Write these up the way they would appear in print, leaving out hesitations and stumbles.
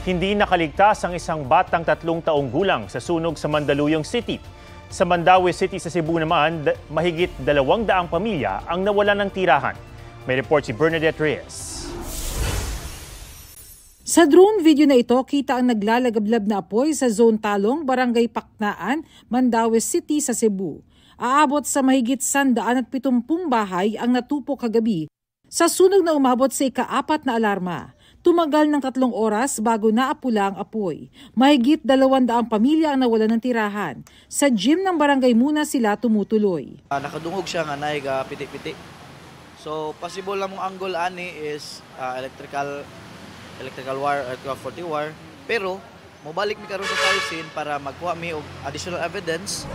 Hindi nakaligtas ang isang batang 3 taong gulang sa sunog sa Mandaluyong City. Sa Mandaue City sa Cebu naman, mahigit 200 pamilya ang nawalan ng tirahan. May report si Bernadette Reyes. Sa drone video na ito, kita ang naglalagablab na apoy sa Zone Talong, Barangay Paknaan, Mandaue City sa Cebu. Aabot sa mahigit 170 bahay ang natupok kagabi sa sunog na umabot sa ika-4 na alarma. Tumagal ng 3 oras bago naapula ang apoy. Mahigit 200 pamilya ang nawalan ng tirahan. Sa gym ng barangay muna sila tumutuloy. Nakadungog siya nga naig piti-piti. So possible lang mong angle ani is electrical wire, electrical 40 wire. Pero mobalik mi karon sa fire scene para magkuha mi og additional evidence.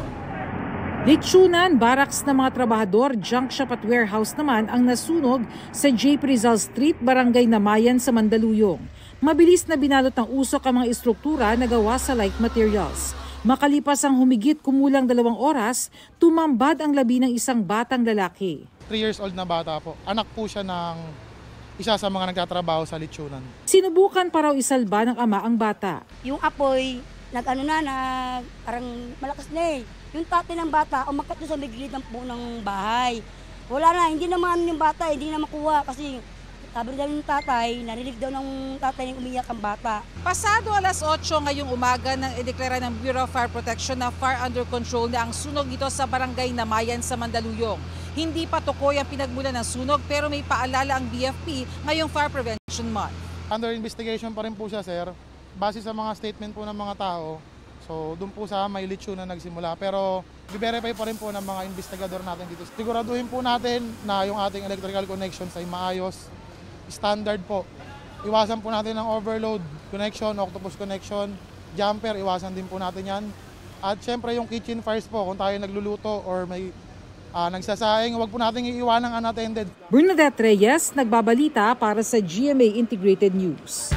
Lechonan, barracks ng mga trabahador, junk shop at warehouse naman ang nasunog sa J. Rizal Street, Barangay Namayan sa Mandaluyong. Mabilis na binalot ng usok ang mga istruktura na gawa sa like materials. Makalipas ang humigit kumulang 2 oras, tumambad ang labi ng isang batang lalaki. 3 years old na bata po. Anak po siya ng isa sa mga nagtatrabaho sa lechonan. Sinubukan pa raw isalba ng ama ang bata. Yung apoy, parang malakas na eh. Yung tatay ng bata, umakyat doon sa may gilid ng bahay. Wala na, hindi naman yung bata, hindi na makuha kasi sabi daw ng tatay, narinig daw ng tatay ng umiyak ang bata. Pasado alas 8 ngayong umaga nang ideklara ng Bureau of Fire Protection na fire under control na ang sunog dito sa Barangay Namayan sa Mandaluyong. Hindi pa tukoy ang pinagmulan ng sunog pero may paalala ang BFP ngayong Fire Prevention Month. Under investigation pa rin po siya, sir. Base sa mga statement po ng mga tao, so doon po sa may lechonan na nagsimula. Pero i-verify pa rin po ng mga investigador natin dito. Siguraduhin po natin na yung ating electrical connections ay maayos, standard po. Iwasan po natin ang overload connection, octopus connection, jumper, iwasan din po natin yan. At syempre yung kitchen fires po, kung tayo nagluluto or may nagsasaing, huwag po natin iiwanang unattended. Bernadette Reyes, nagbabalita para sa GMA Integrated News.